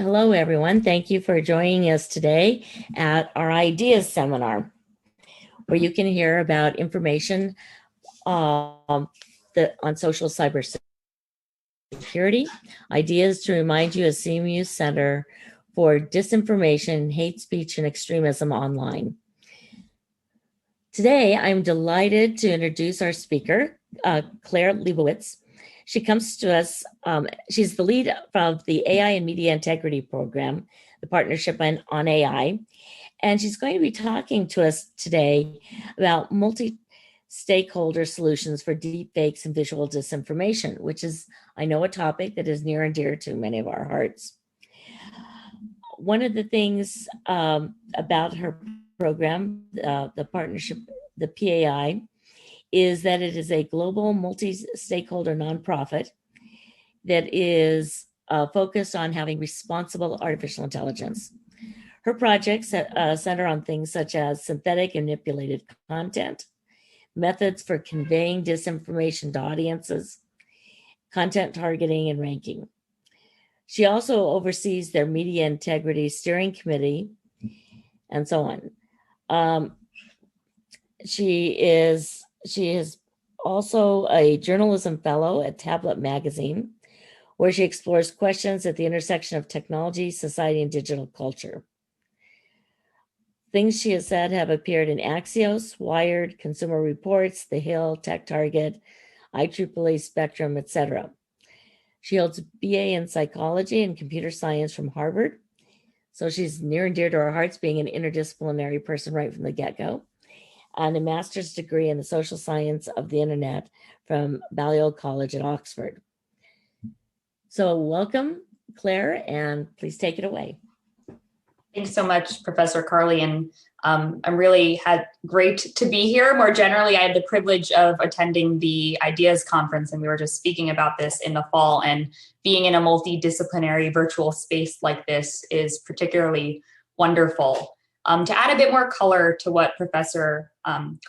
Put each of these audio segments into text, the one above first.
Hello, everyone. Thank you for joining us today at our Ideas Seminar, where you can hear about information on social cybersecurity, ideas to remind you of CMU Center for Disinformation, Hate Speech, and Extremism online. Today, I'm delighted to introduce our speaker, Claire Leibowicz. She comes to us, she's the lead of the AI and Media Integrity Program, the partnership on AI, and she's going to be talking to us today about multi-stakeholder solutions for deepfakes and visual disinformation, which is, I know, a topic that is near and dear to many of our hearts. One of the things about her program, the partnership, the PAI, is that it is a global multi-stakeholder nonprofit that is focused on having responsible artificial intelligence. Her projects center on things such as synthetic and manipulated content, methods for conveying disinformation to audiences, content targeting and ranking. She also oversees their media integrity steering committee and so on. She is also a journalism fellow at Tablet Magazine, where she explores questions at the intersection of technology, society, and digital culture. Things she has said have appeared in Axios, Wired, Consumer Reports, The Hill, Tech Target, IEEE, Spectrum, etc. She holds a BA in psychology and computer science from Harvard, so she's near and dear to our hearts, being an interdisciplinary person right from the get-go, and a master's degree in the social science of the internet from Balliol College at Oxford. So welcome, Claire, and please take it away. Thanks so much, Professor Carly, and I'm really great to be here. More generally, I had the privilege of attending the Ideas Conference, and we were just speaking about this in the fall, and being in a multidisciplinary virtual space like this is particularly wonderful. To add a bit more color to what Professor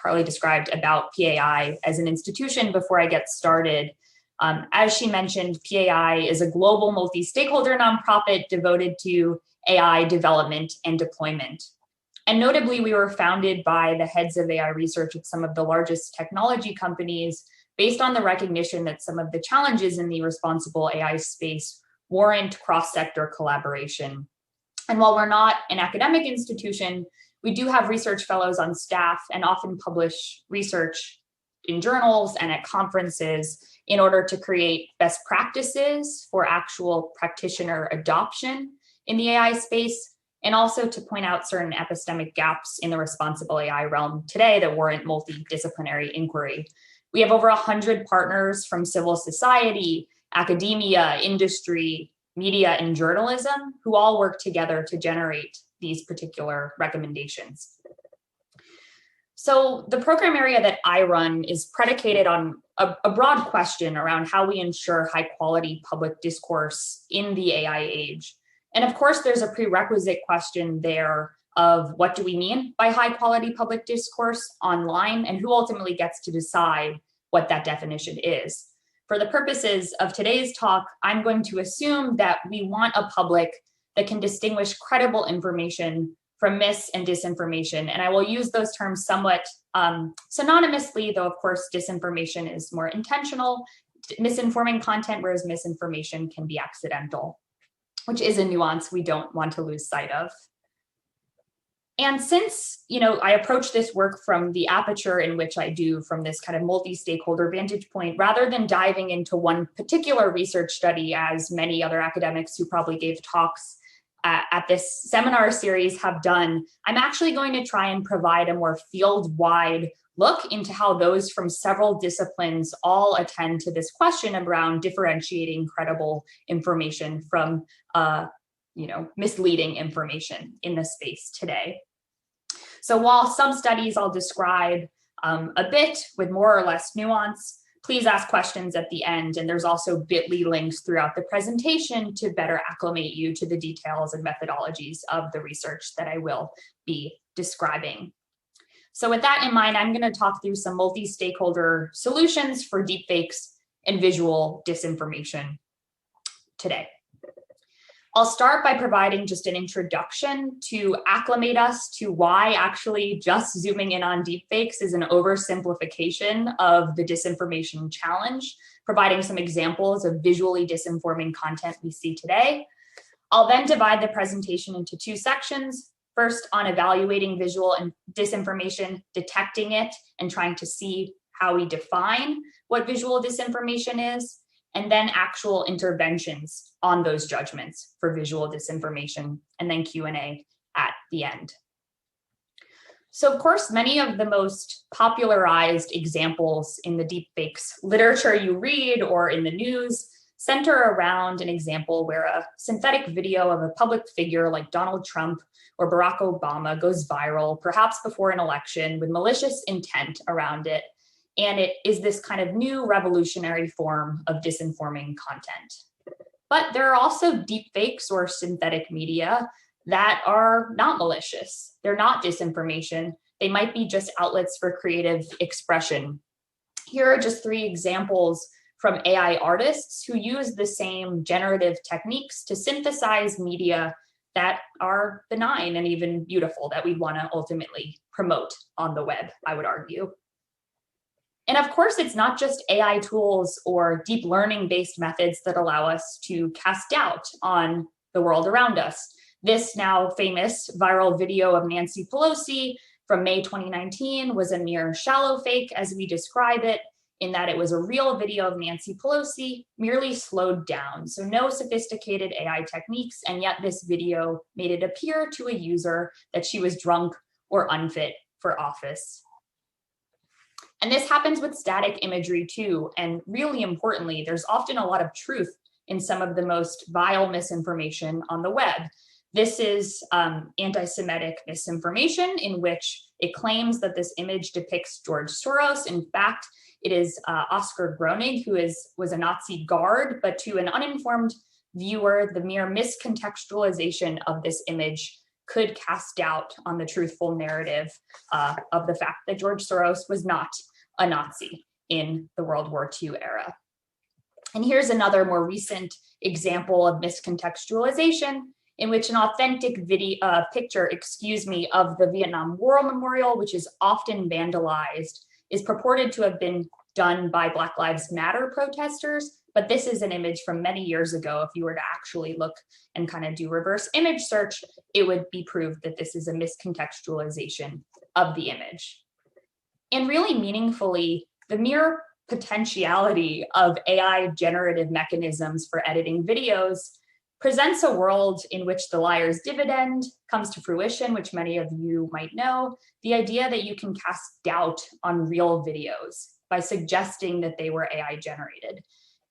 Carly described about PAI as an institution before I get started, as she mentioned, PAI is a global multi-stakeholder nonprofit devoted to AI development and deployment. And notably, we were founded by the heads of AI research at some of the largest technology companies based on the recognition that some of the challenges in the responsible AI space warrant cross-sector collaboration. And while we're not an academic institution, we do have research fellows on staff and often publish research in journals and at conferences in order to create best practices for actual practitioner adoption in the AI space, and also to point out certain epistemic gaps in the responsible AI realm today that warrant multidisciplinary inquiry. We have over 100 partners from civil society, academia, industry, media, and journalism who all work together to generate these particular recommendations. So the program area that I run is predicated on a broad question around how we ensure high quality public discourse in the AI age. And of course, there's a prerequisite question there of what do we mean by high quality public discourse online, and who ultimately gets to decide what that definition is. For the purposes of today's talk, I'm going to assume that we want a public that can distinguish credible information from mis and disinformation. And I will use those terms somewhat synonymously, though of course disinformation is more intentional, misinforming content, whereas misinformation can be accidental, which is a nuance we don't want to lose sight of. And since, I approach this work from the aperture in which I do, from this kind of multi-stakeholder vantage point, rather than diving into one particular research study, as many other academics who probably gave talks at this seminar series have done, I'm actually going to try and provide a more field-wide look into how those from several disciplines all attend to this question around differentiating credible information from misleading information in the space today. So while some studies I'll describe a bit with more or less nuance, please ask questions at the end. And there's also bit.ly links throughout the presentation to better acclimate you to the details and methodologies of the research that I will be describing. So with that in mind, I'm going to talk through some multi-stakeholder solutions for deepfakes and visual disinformation today. I'll start by providing just an introduction to acclimate us to why actually just zooming in on deepfakes is an oversimplification of the disinformation challenge, providing some examples of visually disinforming content we see today. I'll then divide the presentation into two sections. First, on evaluating visual and disinformation, detecting it, and trying to see how we define what visual disinformation is, and then actual interventions on those judgments for visual disinformation, and then Q&A at the end. So of course, many of the most popularized examples in the deepfakes literature you read or in the news center around an example where a synthetic video of a public figure like Donald Trump or Barack Obama goes viral, perhaps before an election, with malicious intent around it. And it is this kind of new revolutionary form of disinforming content. But there are also deepfakes or synthetic media that are not malicious. They're not disinformation. They might be just outlets for creative expression. Here are just three examples from AI artists who use the same generative techniques to synthesize media that are benign and even beautiful that we want to ultimately promote on the web, I would argue. And of course, it's not just AI tools or deep learning based methods that allow us to cast doubt on the world around us. This now famous viral video of Nancy Pelosi from May 2019 was a mere shallow fake, as we describe it, in that it was a real video of Nancy Pelosi merely slowed down. So no sophisticated AI techniques, and yet this video made it appear to a user that she was drunk or unfit for office. And this happens with static imagery too. And really importantly, there's often a lot of truth in some of the most vile misinformation on the web. This is anti-Semitic misinformation in which it claims that this image depicts George Soros. In fact, it is Oscar Groening, who was a Nazi guard, but to an uninformed viewer, the mere miscontextualization of this image could cast doubt on the truthful narrative of the fact that George Soros was not a Nazi in the World War II era. And here's another more recent example of miscontextualization in which an authentic picture of the Vietnam War Memorial, which is often vandalized, is purported to have been done by Black Lives Matter protesters. But this is an image from many years ago. If you were to actually look and kind of do reverse image search, it would be proved that this is a miscontextualization of the image. And really meaningfully, the mere potentiality of AI generative mechanisms for editing videos presents a world in which the liar's dividend comes to fruition, which many of you might know, the idea that you can cast doubt on real videos by suggesting that they were AI generated.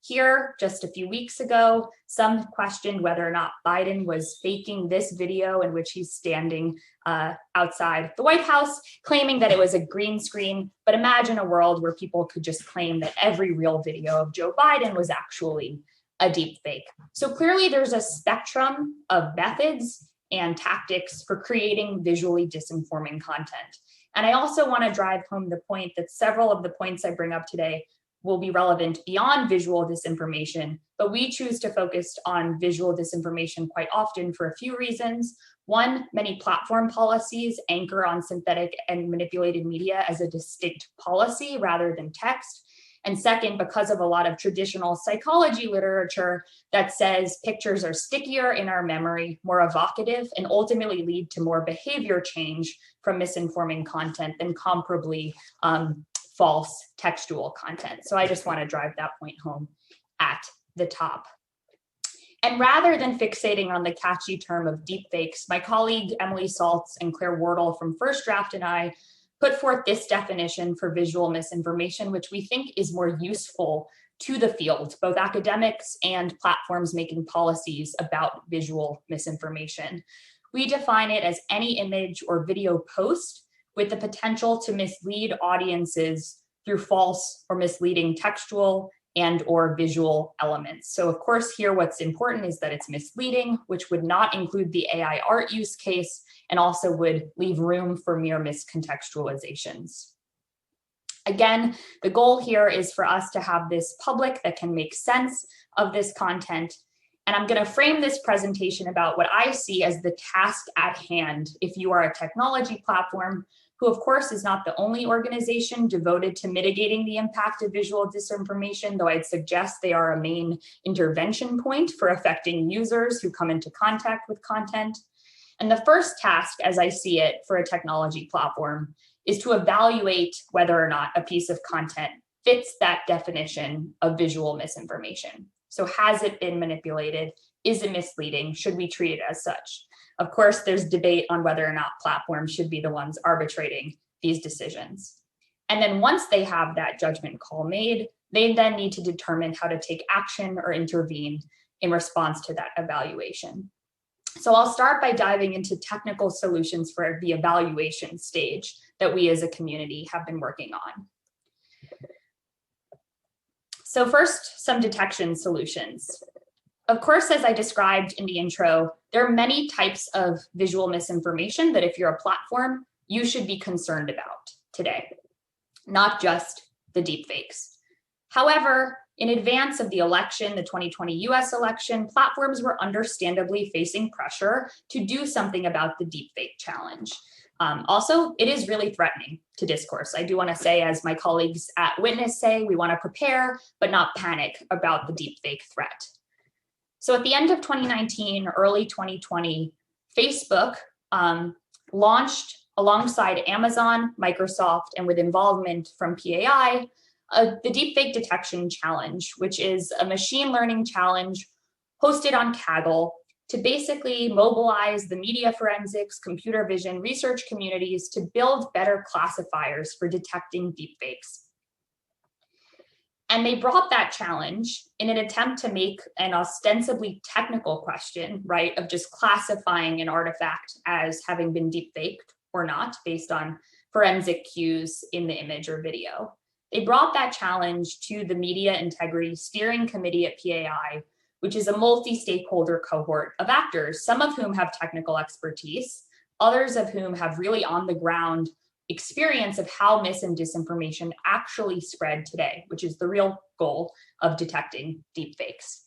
Here, just a few weeks ago, some questioned whether or not Biden was faking this video in which he's standing outside the White House, claiming that it was a green screen. But imagine a world where people could just claim that every real video of Joe Biden was actually a deep fake. So clearly there's a spectrum of methods and tactics for creating visually disinforming content. And I also want to drive home the point that several of the points I bring up today will be relevant beyond visual disinformation, but we choose to focus on visual disinformation quite often for a few reasons. One, many platform policies anchor on synthetic and manipulated media as a distinct policy rather than text. And second, because of a lot of traditional psychology literature that says pictures are stickier in our memory, more evocative, and ultimately lead to more behavior change from misinforming content than comparably false textual content. So I just want to drive that point home at the top. And rather than fixating on the catchy term of deepfakes, my colleague Emily Saltz and Claire Wardle from First Draft and I put forth this definition for visual misinformation, which we think is more useful to the field, both academics and platforms making policies about visual misinformation. We define it as any image or video post with the potential to mislead audiences through false or misleading textual and or visual elements. So of course here what's important is that it's misleading, which would not include the AI art use case and also would leave room for mere miscontextualizations. Again, the goal here is for us to have this public that can make sense of this content. And I'm going to frame this presentation about what I see as the task at hand if you are a technology platform, who of course is not the only organization devoted to mitigating the impact of visual disinformation, though I'd suggest they are a main intervention point for affecting users who come into contact with content. And the first task, as I see it, for a technology platform is to evaluate whether or not a piece of content fits that definition of visual misinformation. So has it been manipulated? Is it misleading? Should we treat it as such? Of course, there's debate on whether or not platforms should be the ones arbitrating these decisions. And then once they have that judgment call made, they then need to determine how to take action or intervene in response to that evaluation. So I'll start by diving into technical solutions for the evaluation stage that we as a community have been working on. So first, some detection solutions. Of course, as I described in the intro, there are many types of visual misinformation that if you're a platform, you should be concerned about today, not just the deepfakes. However, in advance of the election, the 2020 US election, platforms were understandably facing pressure to do something about the deepfake challenge. Also, it is really threatening to discourse. I do want to say, as my colleagues at Witness say, we want to prepare, but not panic about the deepfake threat. So at the end of 2019, early 2020, Facebook launched alongside Amazon, Microsoft, and with involvement from PAI, the Deepfake Detection Challenge, which is a machine learning challenge hosted on Kaggle to basically mobilize the media forensics, computer vision research communities to build better classifiers for detecting deepfakes. And they brought that challenge in an attempt to make an ostensibly technical question, right, of just classifying an artifact as having been deepfaked or not based on forensic cues in the image or video. They brought that challenge to the Media Integrity Steering Committee at PAI, which is a multi-stakeholder cohort of actors, some of whom have technical expertise, others of whom have really on the ground experience of how mis and disinformation actually spread today, which is the real goal of detecting deepfakes.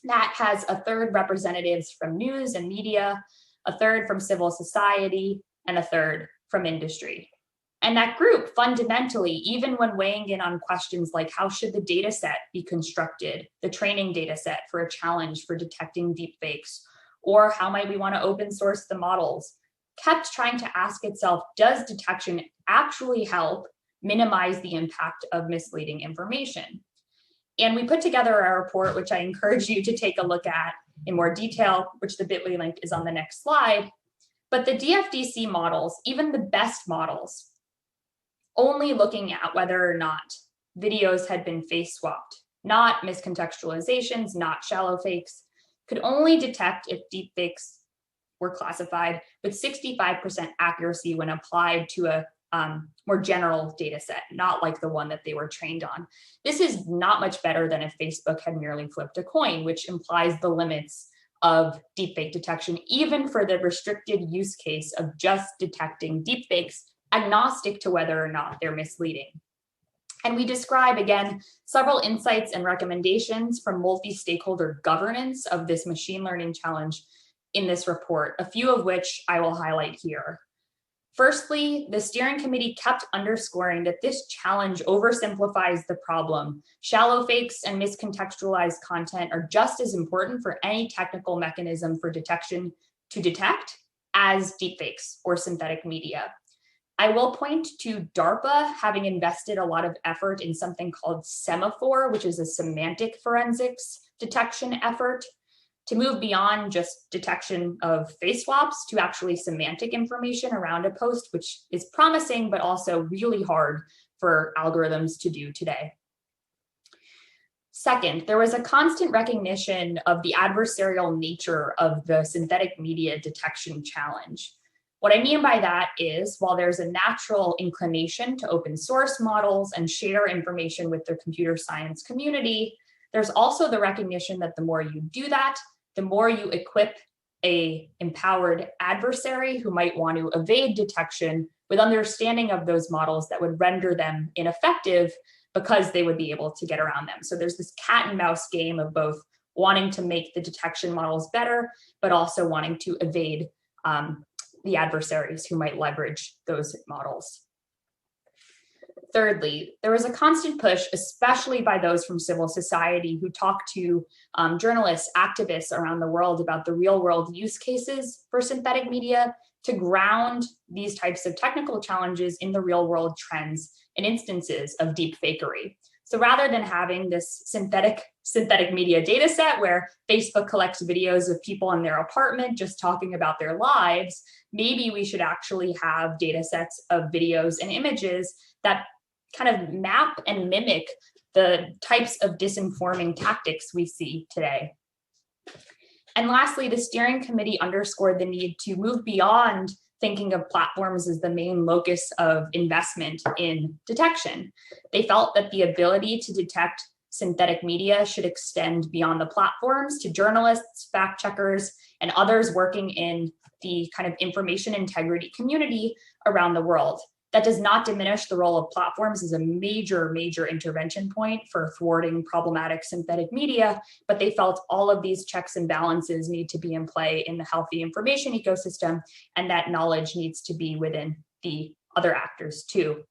That has a third representatives from news and media, a third from civil society, and a third from industry. And that group fundamentally, even when weighing in on questions like how should the data set be constructed, the training data set for a challenge for detecting deepfakes, or how might we want to open source the models, kept trying to ask itself, does detection actually help minimize the impact of misleading information? And we put together a report, which I encourage you to take a look at in more detail, which the bit.ly link is on the next slide. But the DFDC models, even the best models, only looking at whether or not videos had been face swapped, not miscontextualizations, not shallow fakes, could only detect if deepfakes were classified with 65% accuracy when applied to a more general data set, not like the one that they were trained on. This is not much better than if Facebook had merely flipped a coin, which implies the limits of deepfake detection, even for the restricted use case of just detecting deepfakes, agnostic to whether or not they're misleading. And we describe, again, several insights and recommendations from multi-stakeholder governance of this machine learning challenge in this report, a few of which I will highlight here. Firstly, the steering committee kept underscoring that this challenge oversimplifies the problem. Shallow fakes and miscontextualized content are just as important for any technical mechanism for detection to detect as deepfakes or synthetic media. I will point to DARPA having invested a lot of effort in something called Semaphore, which is a semantic forensics detection effort, to move beyond just detection of face swaps to actually semantic information around a post, which is promising, but also really hard for algorithms to do today. Second, there was a constant recognition of the adversarial nature of the synthetic media detection challenge. What I mean by that is, while there's a natural inclination to open source models and share information with the computer science community, there's also the recognition that the more you do that, the more you equip an empowered adversary who might want to evade detection with understanding of those models that would render them ineffective because they would be able to get around them. So there's this cat and mouse game of both wanting to make the detection models better, but also wanting to evade the adversaries who might leverage those models. Thirdly, there was a constant push, especially by those from civil society who talk to journalists, activists around the world about the real world use cases for synthetic media, to ground these types of technical challenges in the real world trends and instances of deep fakery. So rather than having this synthetic media data set where Facebook collects videos of people in their apartment just talking about their lives, maybe we should actually have data sets of videos and images that kind of map and mimic the types of disinforming tactics we see today. And lastly, the steering committee underscored the need to move beyond thinking of platforms as the main locus of investment in detection. They felt that the ability to detect synthetic media should extend beyond the platforms to journalists, fact checkers, and others working in the kind of information integrity community around the world. That does not diminish the role of platforms as a major intervention point for thwarting problematic synthetic media, but they felt all of these checks and balances need to be in play in the healthy information ecosystem, and that knowledge needs to be within the other actors too.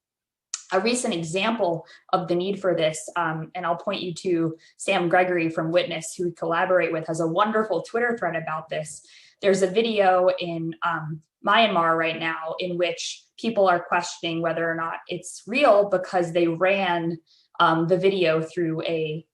A recent example of the need for this, and I'll point you to Sam Gregory from Witness, who we collaborate with, has a wonderful Twitter thread about this. There's a video in Myanmar right now in which people are questioning whether or not it's real because they ran the video through a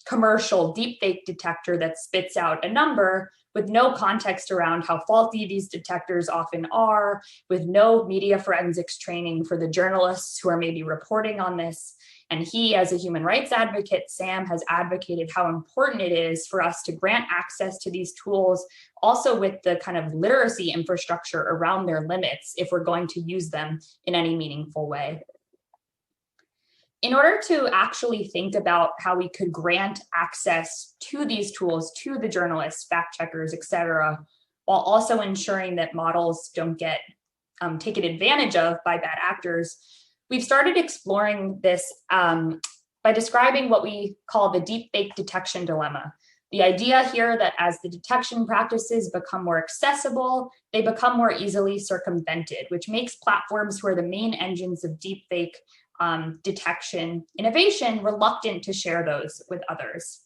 commercial deepfake detector that spits out a number with no context around how faulty these detectors often are, with no media forensics training for the journalists who are maybe reporting on this. And he, as a human rights advocate, Sam, has advocated how important it is for us to grant access to these tools, also with the kind of literacy infrastructure around their limits if we're going to use them in any meaningful way. In order to actually think about how we could grant access to these tools to the journalists, fact checkers, et cetera, while also ensuring that models don't get taken advantage of by bad actors, we've started exploring this by describing what we call the deepfake detection dilemma. The idea here that as the detection practices become more accessible, they become more easily circumvented, which makes platforms who are the main engines of deepfake detection innovation reluctant to share those with others.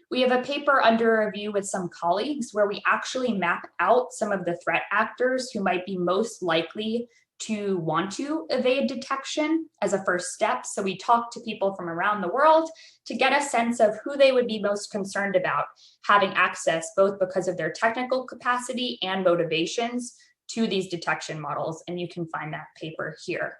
We have a paper under review with some colleagues where we actually map out some of the threat actors who might be most likely to want to evade detection as a first step. So we talk to people from around the world to get a sense of who they would be most concerned about having access, both because of their technical capacity and motivations to these detection models. And you can find that paper here.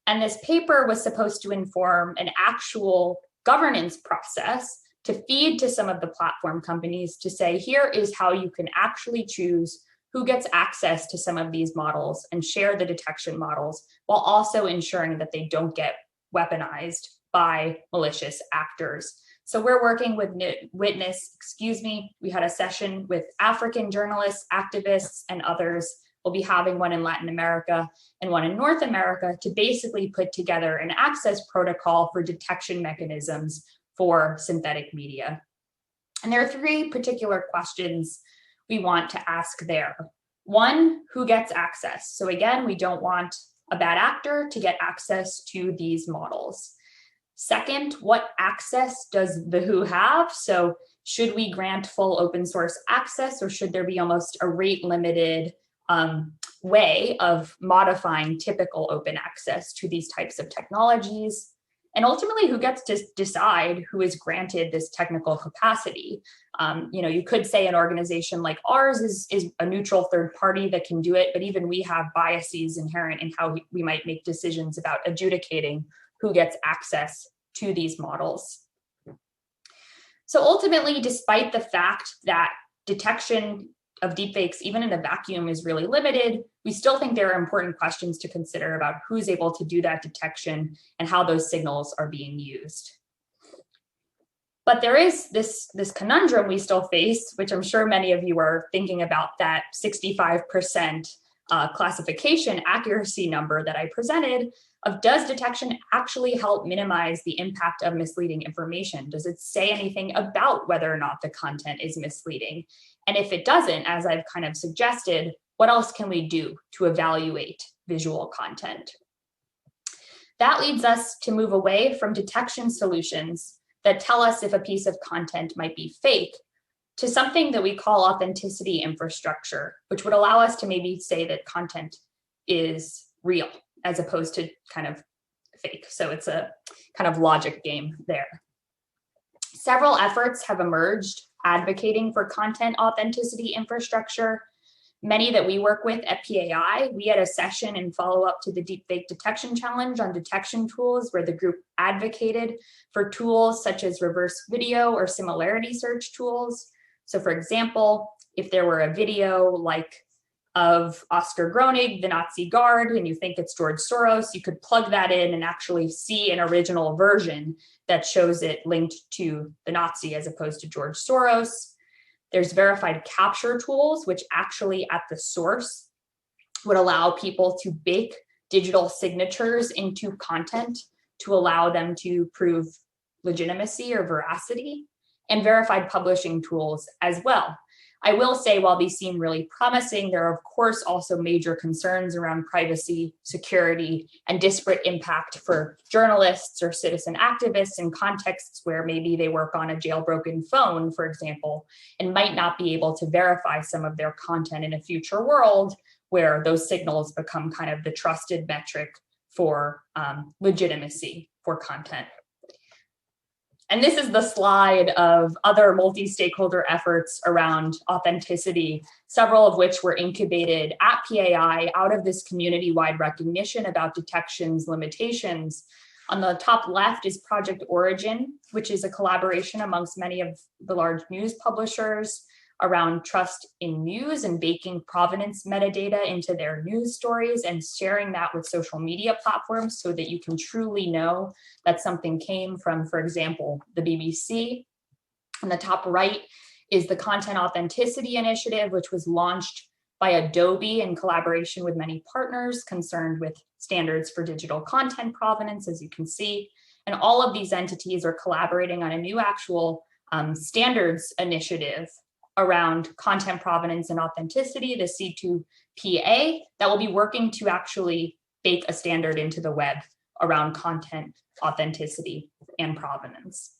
And this paper was supposed to inform an actual governance process to feed to some of the platform companies to say, here is how you can actually choose who gets access to some of these models and share the detection models, while also ensuring that they don't get weaponized by malicious actors. So we're working with Witness, we had a session with African journalists, activists, and others. We'll be having one in Latin America and one in North America to basically put together an access protocol for detection mechanisms for synthetic media. And there are three particular questions we want to ask there. One, who gets access? So again, we don't want a bad actor to get access to these models. Second, what access does the who have? So should we grant full open source access, or should there be almost a rate limited way of modifying typical open access to these types of technologies? And ultimately, who gets to decide who is granted this technical capacity? You could say an organization like ours is a neutral third party that can do it, but even we have biases inherent in how we might make decisions about adjudicating who gets access to these models. So ultimately, despite the fact that detection of deepfakes, even in a vacuum, is really limited, we still think there are important questions to consider about who's able to do that detection and how those signals are being used. But there is this conundrum we still face, which I'm sure many of you are thinking about, that 65% classification accuracy number that I presented. of does detection actually help minimize the impact of misleading information? Does it say anything about whether or not the content is misleading? And if it doesn't, as I've kind of suggested, what else can we do to evaluate visual content? That leads us to move away from detection solutions that tell us if a piece of content might be fake to something that we call authenticity infrastructure, which would allow us to maybe say that content is real as opposed to kind of fake. So it's a kind of logic game there. Several efforts have emerged advocating for content authenticity infrastructure. Many that we work with at PAI, we had a session in follow-up to the Deepfake Detection Challenge on detection tools where the group advocated for tools such as reverse video or similarity search tools. So for example, if there were a video like of Oscar Groening, the Nazi guard, and you think it's George Soros, you could plug that in and actually see an original version that shows it linked to the Nazi as opposed to George Soros. There's verified capture tools, which actually at the source would allow people to bake digital signatures into content to allow them to prove legitimacy or veracity, and verified publishing tools as well. I will say, while these seem really promising, there are of course also major concerns around privacy, security, and disparate impact for journalists or citizen activists in contexts where maybe they work on a jailbroken phone, for example, and might not be able to verify some of their content in a future world where those signals become kind of the trusted metric for legitimacy for content. And this is the slide of other multi-stakeholder efforts around authenticity, several of which were incubated at PAI out of this community-wide recognition about detection's limitations. On the top left is Project Origin, which is a collaboration amongst many of the large news publishers around trust in news and baking provenance metadata into their news stories and sharing that with social media platforms so that you can truly know that something came from, for example, the BBC. On the top right is the Content Authenticity Initiative, which was launched by Adobe in collaboration with many partners concerned with standards for digital content provenance, as you can see. And all of these entities are collaborating on a new actual standards initiative around content provenance and authenticity, the C2PA, that will be working to actually bake a standard into the web around content authenticity and provenance.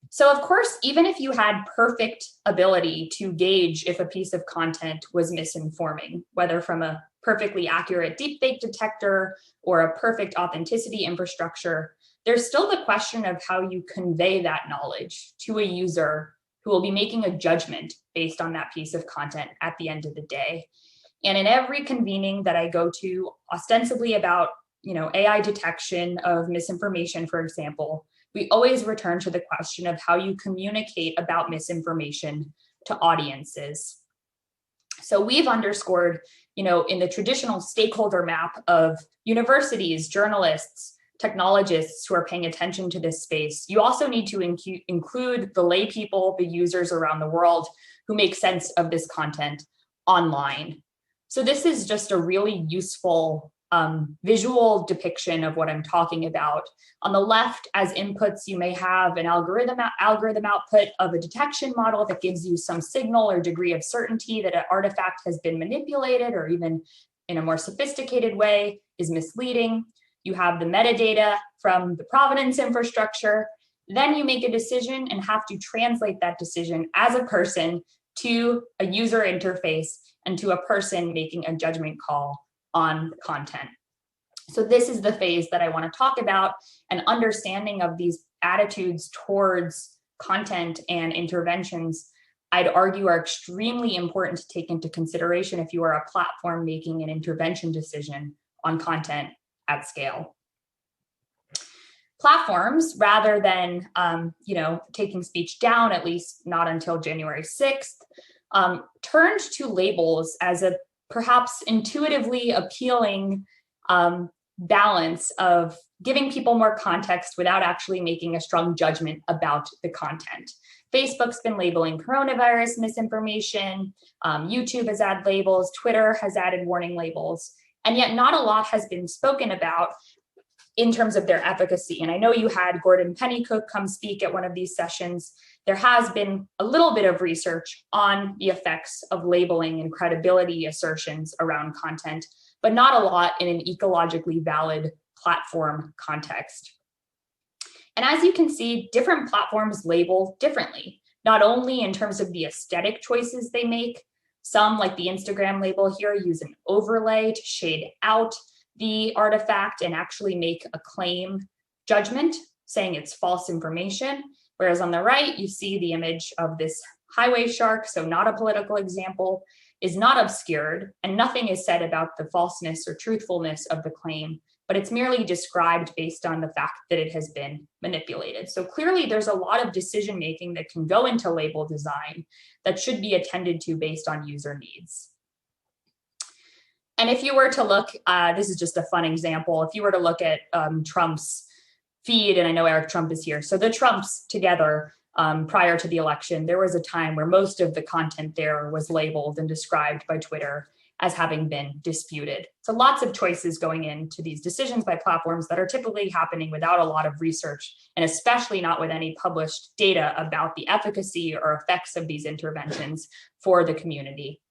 So of course, even if you had perfect ability to gauge if a piece of content was misinforming, whether from a perfectly accurate deepfake detector or a perfect authenticity infrastructure, there's still the question of how you convey that knowledge to a user who will be making a judgment based on that piece of content at the end of the day. And in every convening that I go to, ostensibly about AI detection of misinformation, for example, we always return to the question of how you communicate about misinformation to audiences. So we've underscored, in the traditional stakeholder map of universities, journalists, technologists who are paying attention to this space, you also need to include the lay people, the users around the world who make sense of this content online. So this is just a really useful visual depiction of what I'm talking about. On the left, as inputs, you may have an algorithm output of a detection model that gives you some signal or degree of certainty that an artifact has been manipulated or even in a more sophisticated way is misleading. You have the metadata from the provenance infrastructure. Then you make a decision and have to translate that decision as a person to a user interface and to a person making a judgment call on content. So this is the phase that I want to talk about, and understanding of these attitudes towards content and interventions, I'd argue are extremely important to take into consideration if you are a platform making an intervention decision on content at scale. Platforms, rather than taking speech down, at least not until January 6th, turned to labels as a perhaps intuitively appealing balance of giving people more context without actually making a strong judgment about the content. Facebook's been labeling coronavirus misinformation, YouTube has added labels, Twitter has added warning labels, And yet not a lot has been spoken about in terms of their efficacy. And I know you had Gordon Pennycook come speak at one of these sessions. There has been a little bit of research on the effects of labeling and credibility assertions around content, but not a lot in an ecologically valid platform context. And as you can see, different platforms label differently, not only in terms of the aesthetic choices they make. Some, like the Instagram label here, use an overlay to shade out the artifact and actually make a claim judgment saying it's false information. Whereas on the right, you see the image of this highway shark, so not a political example, is not obscured, and nothing is said about the falseness or truthfulness of the claim, but it's merely described based on the fact that it has been manipulated. So clearly there's a lot of decision-making that can go into label design that should be attended to based on user needs. And if you were to look, this is just a fun example, if you were to look at Trump's feed, and I know Eric Trump is here, so the Trumps together prior to the election, there was a time where most of the content there was labeled and described by Twitter as having been disputed. So lots of choices going into these decisions by platforms that are typically happening without a lot of research, and especially not with any published data about the efficacy or effects of these interventions for the community.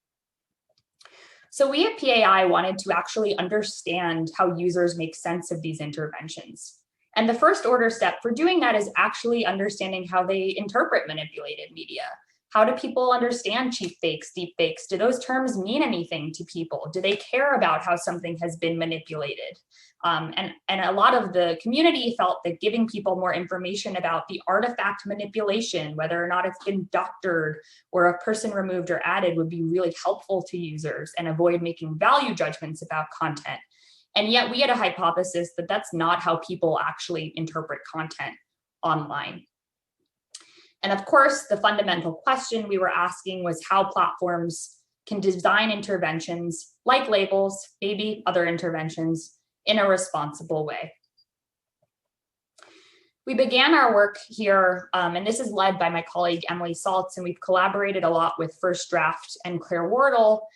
So we at PAI wanted to actually understand how users make sense of these interventions. And the first order step for doing that is actually understanding how they interpret manipulated media. How do people understand cheapfakes, deepfakes? Do those terms mean anything to people? Do they care about how something has been manipulated? And a lot of the community felt that giving people more information about the artifact manipulation, whether or not it's been doctored or a person removed or added, would be really helpful to users and avoid making value judgments about content. And yet we had a hypothesis that that's not how people actually interpret content online. And of course, the fundamental question we were asking was how platforms can design interventions like labels, maybe other interventions, in a responsible way. We began our work here, and this is led by my colleague Emily Saltz, and we've collaborated a lot with First Draft and Claire Wardle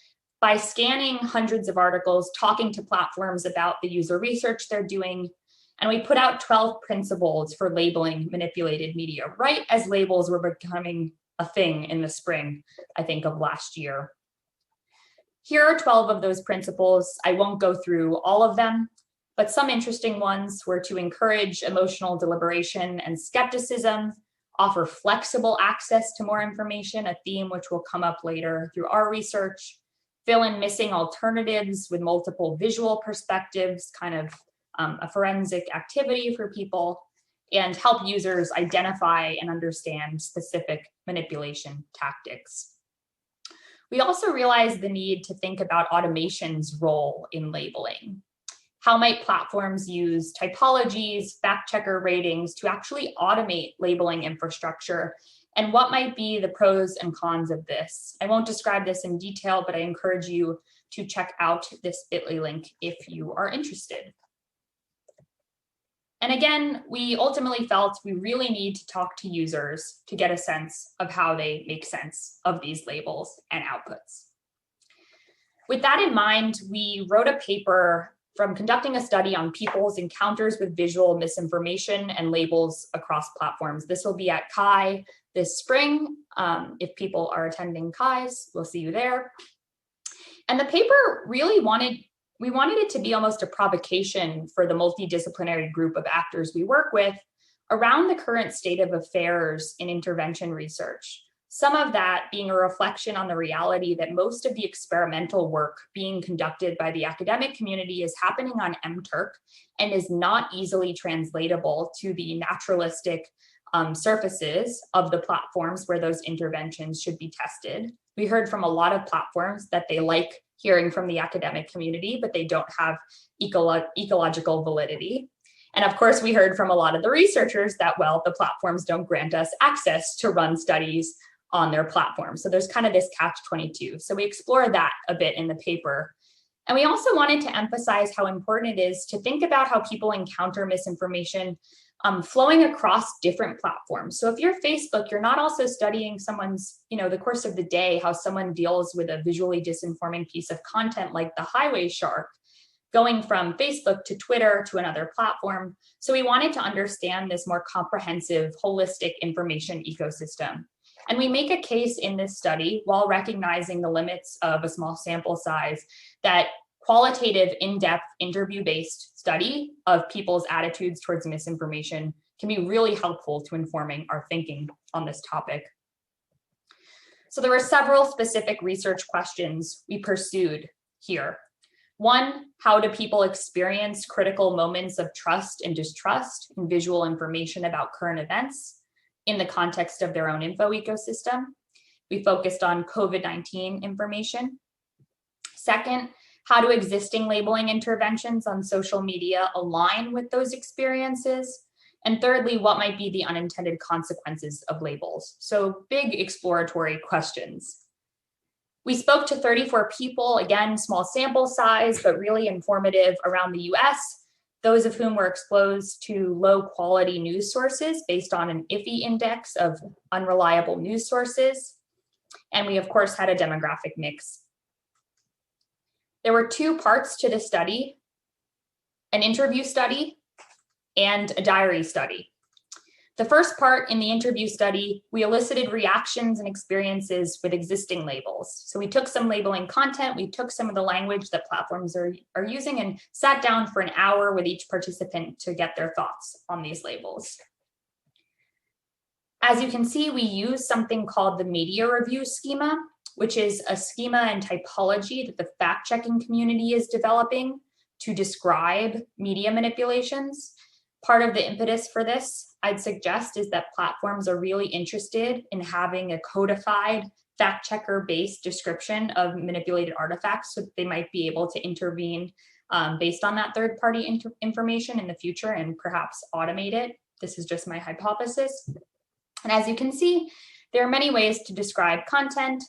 by scanning hundreds of articles, talking to platforms about the user research they're doing. And we put out 12 principles for labeling manipulated media, right as labels were becoming a thing in the spring, I think, of last year. Here are 12 of those principles. I won't go through all of them, but some interesting ones were to encourage emotional deliberation and skepticism, offer flexible access to more information, a theme which will come up later through our research, fill in missing alternatives with multiple visual perspectives, kind of a forensic activity for people, and help users identify and understand specific manipulation tactics. We also realized the need to think about automation's role in labeling. How might platforms use typologies, fact checker ratings to actually automate labeling infrastructure? And what might be the pros and cons of this? I won't describe this in detail, but I encourage you to check out this bit.ly link if you are interested. And again, we ultimately felt we really need to talk to users to get a sense of how they make sense of these labels and outputs. With that in mind, we wrote a paper from conducting a study on people's encounters with visual misinformation and labels across platforms. This will be at CHI this spring. If people are attending CHI's, we'll see you there. And the paper really we wanted it to be almost a provocation for the multidisciplinary group of actors we work with around the current state of affairs in intervention research. Some of that being a reflection on the reality that most of the experimental work being conducted by the academic community is happening on MTurk and is not easily translatable to the naturalistic surfaces of the platforms where those interventions should be tested. We heard from a lot of platforms that they like hearing from the academic community, but they don't have ecological validity. And of course, we heard from a lot of the researchers that, well, the platforms don't grant us access to run studies on their platform. So there's kind of this catch-22. So we explore that a bit in the paper. And we also wanted to emphasize how important it is to think about how people encounter misinformation flowing across different platforms. So if you're Facebook, you're not also studying someone's, the course of the day, how someone deals with a visually disinforming piece of content like the highway shark. going from Facebook to Twitter to another platform. So we wanted to understand this more comprehensive, holistic information ecosystem. And we make a case in this study, while recognizing the limits of a small sample size, that qualitative, in-depth, interview-based study of people's attitudes towards misinformation can be really helpful to informing our thinking on this topic. So there were several specific research questions we pursued here. One, how do people experience critical moments of trust and distrust in visual information about current events in the context of their own info ecosystem? We focused on COVID-19 information. Second, how do existing labeling interventions on social media align with those experiences? And thirdly, what might be the unintended consequences of labels? So big exploratory questions. We spoke to 34 people, again, small sample size, but really informative around the US, those of whom were exposed to low quality news sources based on an IFI index of unreliable news sources. And we, of course, had a demographic mix. There were two parts to the study, an interview study and a diary study. The first part, in the interview study, we elicited reactions and experiences with existing labels. So we took some labeling content, we took some of the language that platforms are using, and sat down for an hour with each participant to get their thoughts on these labels. As you can see, we use something called the media review schema, which is a schema and typology that the fact-checking community is developing to describe media manipulations. Part of the impetus for this, I'd suggest, is that platforms are really interested in having a codified fact-checker-based description of manipulated artifacts, so that they might be able to intervene based on that third-party information in the future and perhaps automate it. This is just my hypothesis. And as you can see, there are many ways to describe content: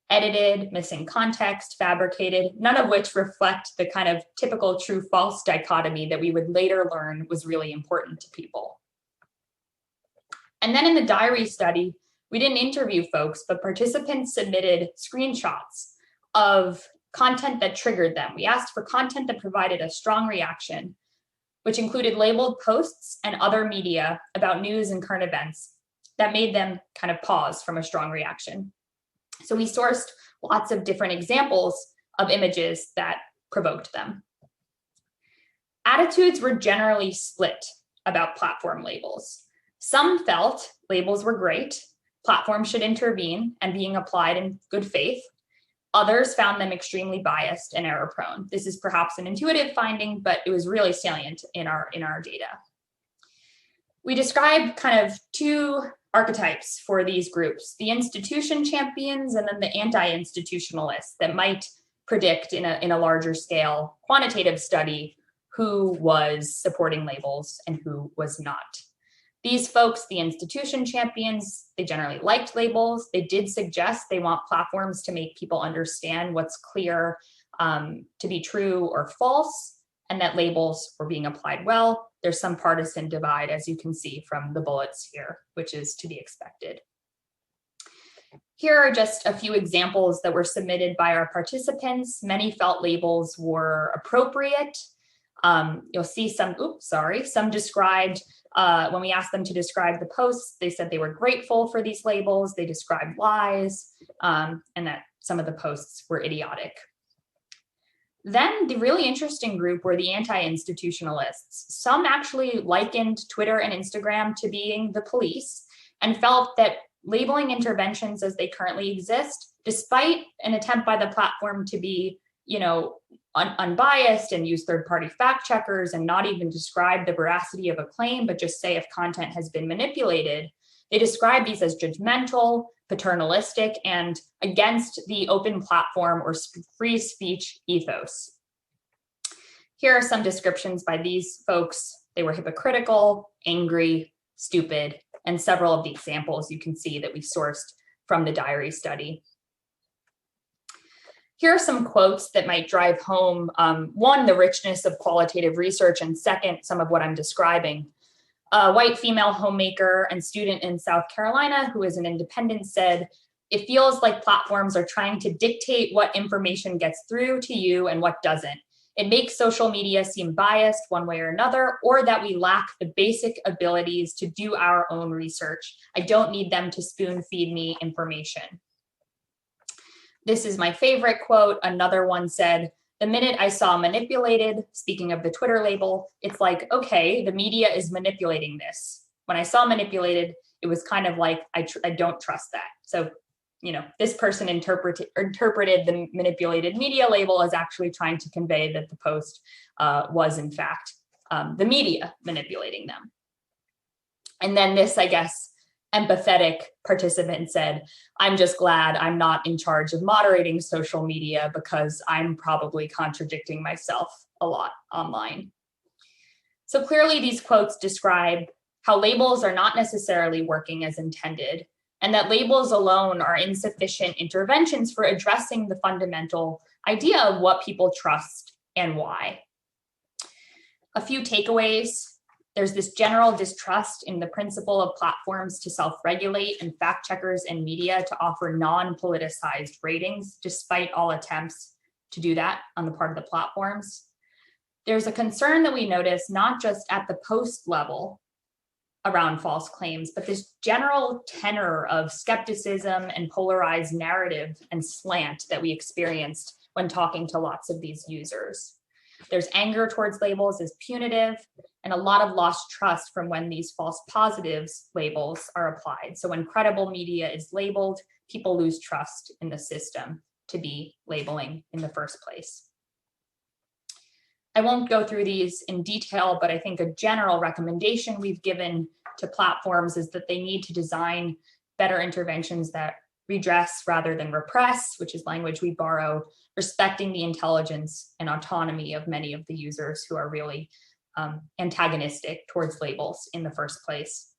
edited, missing context, fabricated, none of which reflect the kind of typical true-false dichotomy that we would later learn was really important to people. And then in the diary study, we didn't interview folks, but participants submitted screenshots of content that triggered them. We asked for content that provided a strong reaction, which included labeled posts and other media about news and current events that made them kind of pause from a strong reaction. So we sourced lots of different examples of images that provoked them. Attitudes were generally split about platform labels. Some felt labels were great, platforms should intervene, and being applied in good faith. Others found them extremely biased and error-prone. This is perhaps an intuitive finding, but it was really salient in our data. We described kind of two archetypes for these groups: the institution champions and then the anti-institutionalists that might predict in a larger scale quantitative study who was supporting labels and who was not. These folks, the institution champions, they generally liked labels. They did suggest they want platforms to make people understand what's clear to be true or false, and that labels were being applied well. There's some partisan divide, as you can see from the bullets here, which is to be expected. Here are just a few examples that were submitted by our participants. Many felt labels were appropriate. You'll see some described, when we asked them to describe the posts, they said they were grateful for these labels. They described lies, and that some of the posts were idiotic. Then the really interesting group were the anti-institutionalists. Some actually likened Twitter and Instagram to being the police and felt that labeling interventions as they currently exist, despite an attempt by the platform to be, unbiased and use third-party fact checkers and not even describe the veracity of a claim, but just say if content has been manipulated, they describe these as judgmental, paternalistic, and against the open platform or free speech ethos. Here are some descriptions by these folks. They were hypocritical, angry, stupid, and several of the examples you can see that we sourced from the diary study. Here are some quotes that might drive home, one, the richness of qualitative research, and second, some of what I'm describing. A white female homemaker and student in South Carolina who is an independent said, "It feels like platforms are trying to dictate what information gets through to you and what doesn't. It makes social media seem biased one way or another, or that we lack the basic abilities to do our own research. I don't need them to spoon feed me information. This is my favorite quote. Another one said, "The minute I saw manipulated," speaking of the Twitter label, it's like, okay, the media is manipulating this. When I saw manipulated, it was kind of like, I don't trust that. So, this person interpreted the manipulated media label as actually trying to convey that the post was in fact the media manipulating them. And then this, I guess, empathetic participant said, "I'm just glad I'm not in charge of moderating social media because I'm probably contradicting myself a lot online." So clearly these quotes describe how labels are not necessarily working as intended, and that labels alone are insufficient interventions for addressing the fundamental idea of what people trust and why. A few takeaways. There's this general distrust in the principle of platforms to self-regulate and fact checkers and media to offer non-politicized ratings, despite all attempts to do that on the part of the platforms. There's a concern that we notice not just at the post level around false claims, but this general tenor of skepticism and polarized narrative and slant that we experienced when talking to lots of these users. There's anger towards labels as punitive, and a lot of lost trust from when these false positives labels are applied. So when credible media is labeled, people lose trust in the system to be labeling in the first place. I won't go through these in detail, but I think a general recommendation we've given to platforms is that they need to design better interventions that redress rather than repress, which is language we borrow, respecting the intelligence and autonomy of many of the users who are really antagonistic towards labels in the first place.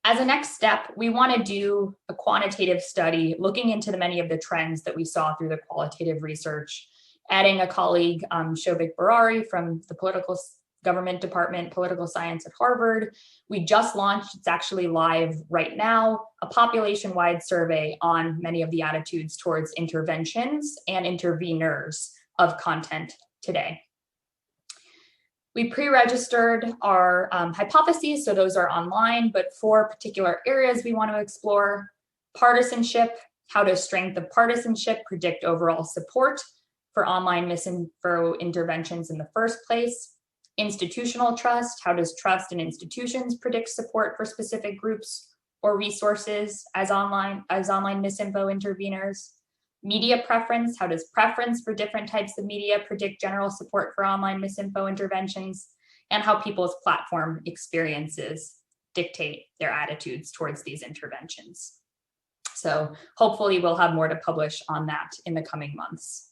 As a next step, we want to do a quantitative study looking into many of the trends that we saw through the qualitative research, adding a colleague, Shobik Barari from the Political Government Department, Political Science at Harvard. We just launched, it's actually live right now, a population-wide survey on many of the attitudes towards interventions and interveners of content today. We pre-registered our hypotheses, so those are online, but 4 particular areas we want to explore: partisanship, how does strength of partisanship predict overall support for online misinfo interventions in the first place? Institutional trust, how does trust in institutions predict support for specific groups or resources as online misinfo interveners? Media preference, how does preference for different types of media predict general support for online misinfo interventions? And how people's platform experiences dictate their attitudes towards these interventions. So hopefully we'll have more to publish on that in the coming months.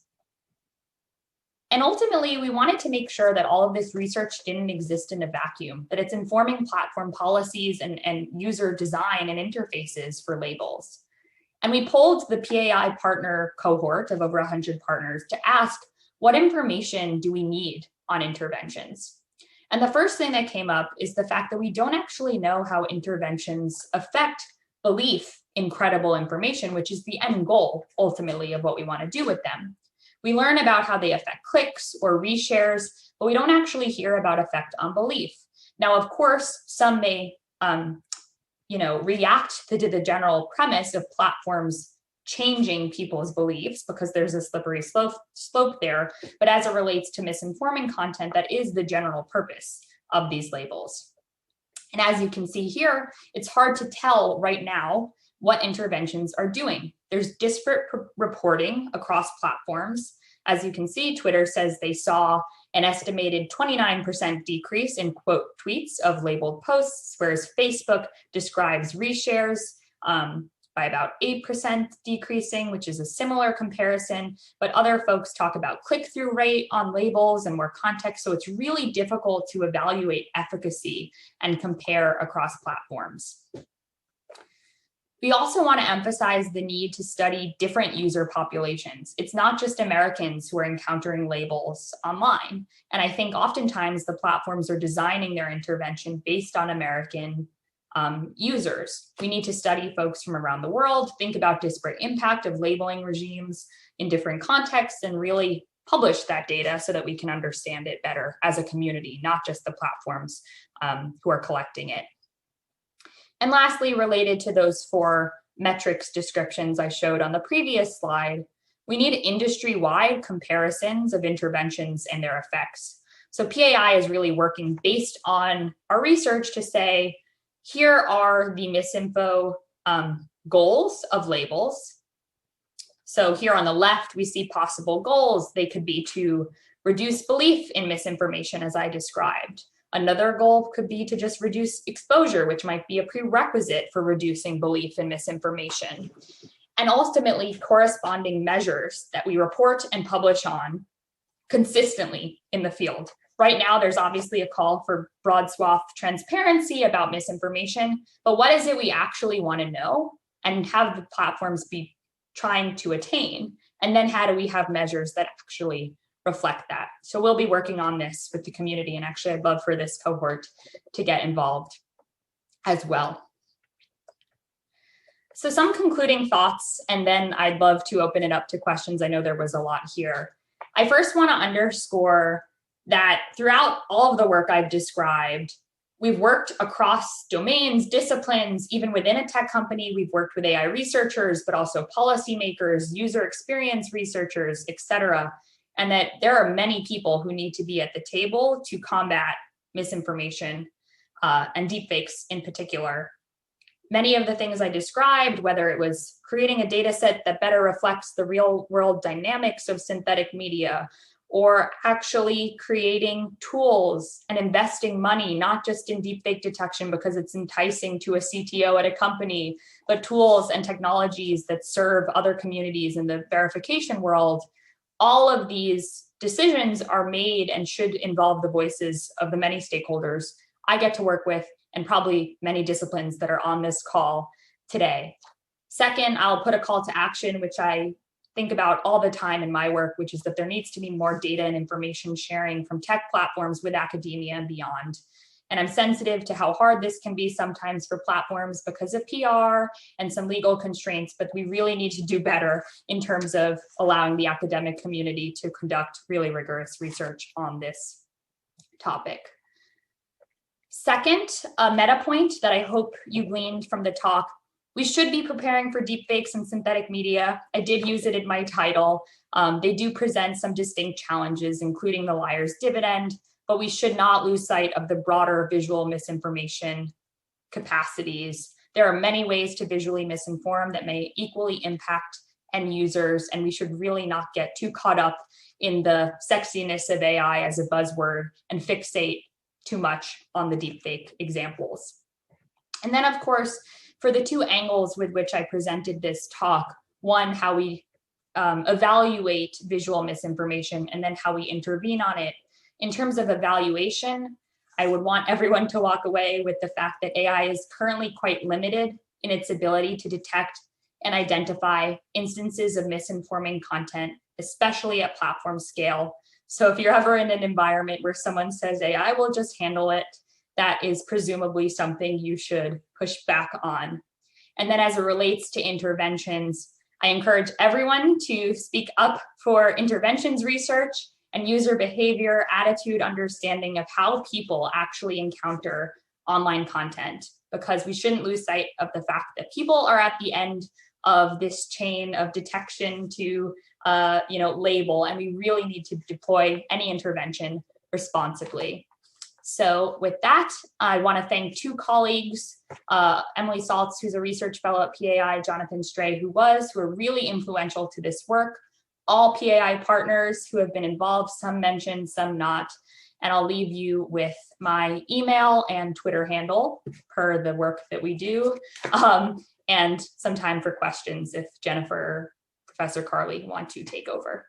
And ultimately, we wanted to make sure that all of this research didn't exist in a vacuum, that it's informing platform policies and user design and interfaces for labels. And we polled the PAI partner cohort of over 100 partners to ask, what information do we need on interventions? And the first thing that came up is the fact that we don't actually know how interventions affect belief in credible information, which is the end goal, ultimately, of what we want to do with them. We learn about how they affect clicks or reshares, but we don't actually hear about effect on belief. Now, of course, some may react to the general premise of platforms changing people's beliefs because there's a slippery slope there. But as it relates to misinforming content, that is the general purpose of these labels. And as you can see here, it's hard to tell right now what interventions are doing. There's disparate reporting across platforms. As you can see, Twitter says they saw an estimated 29% decrease in quote tweets of labeled posts, whereas Facebook describes reshares by about 8% decreasing, which is a similar comparison. But other folks talk about click-through rate on labels and more context. So it's really difficult to evaluate efficacy and compare across platforms. We also want to emphasize the need to study different user populations. It's not just Americans who are encountering labels online. And I think oftentimes the platforms are designing their intervention based on American users. We need to study folks from around the world, think about disparate impact of labeling regimes in different contexts, and really publish that data so that we can understand it better as a community, not just the platforms who are collecting it. And lastly, related to those 4 metrics descriptions I showed on the previous slide, we need industry-wide comparisons of interventions and their effects. So PAI is really working based on our research to say, here are the misinfo goals of labels. So here on the left, we see possible goals. They could be to reduce belief in misinformation, as I described. Another goal could be to just reduce exposure, which might be a prerequisite for reducing belief in misinformation. And ultimately, corresponding measures that we report and publish on consistently in the field. Right now, there's obviously a call for broad swath transparency about misinformation, but what is it we actually want to know and have the platforms be trying to attain? And then how do we have measures that actually reflect that? So we'll be working on this with the community, and actually I'd love for this cohort to get involved as well. So some concluding thoughts, and then I'd love to open it up to questions. I know there was a lot here. I first want to underscore that throughout all of the work I've described, we've worked across domains, disciplines, even within a tech company. We've worked with AI researchers, but also policymakers, user experience researchers, et cetera. And that there are many people who need to be at the table to combat misinformation and deepfakes in particular. Many of the things I described, whether it was creating a data set that better reflects the real world dynamics of synthetic media, or actually creating tools and investing money, not just in deepfake detection because it's enticing to a CTO at a company, but tools and technologies that serve other communities in the verification world. All of these decisions are made and should involve the voices of the many stakeholders I get to work with, and probably many disciplines that are on this call today. Second, I'll put a call to action, which I think about all the time in my work, which is that there needs to be more data and information sharing from tech platforms with academia and beyond. And I'm sensitive to how hard this can be sometimes for platforms because of PR and some legal constraints, but we really need to do better in terms of allowing the academic community to conduct really rigorous research on this topic. Second, a meta point that I hope you gleaned from the talk: we should be preparing for deepfakes and synthetic media. I did use it in my title. They do present some distinct challenges, including the liar's dividend, but we should not lose sight of the broader visual misinformation capacities. There are many ways to visually misinform that may equally impact end users, and we should really not get too caught up in the sexiness of AI as a buzzword and fixate too much on the deepfake examples. And then, of course, for the 2 angles with which I presented this talk, one, how we evaluate visual misinformation, and then how we intervene on it. In terms of evaluation, I would want everyone to walk away with the fact that AI is currently quite limited in its ability to detect and identify instances of misinforming content, especially at platform scale. So if you're ever in an environment where someone says AI will just handle it, that is presumably something you should push back on. And then as it relates to interventions, I encourage everyone to speak up for interventions research and user behavior, attitude, understanding of how people actually encounter online content, because we shouldn't lose sight of the fact that people are at the end of this chain of detection to label, and we really need to deploy any intervention responsibly. So with that, I want to thank 2 colleagues, Emily Saltz, who's a research fellow at PAI, Jonathan Stray, who are really influential to this work, all PAI partners who have been involved, some mentioned, some not. And I'll leave you with my email and Twitter handle per the work that we do, and some time for questions if Jennifer or Professor Carly want to take over.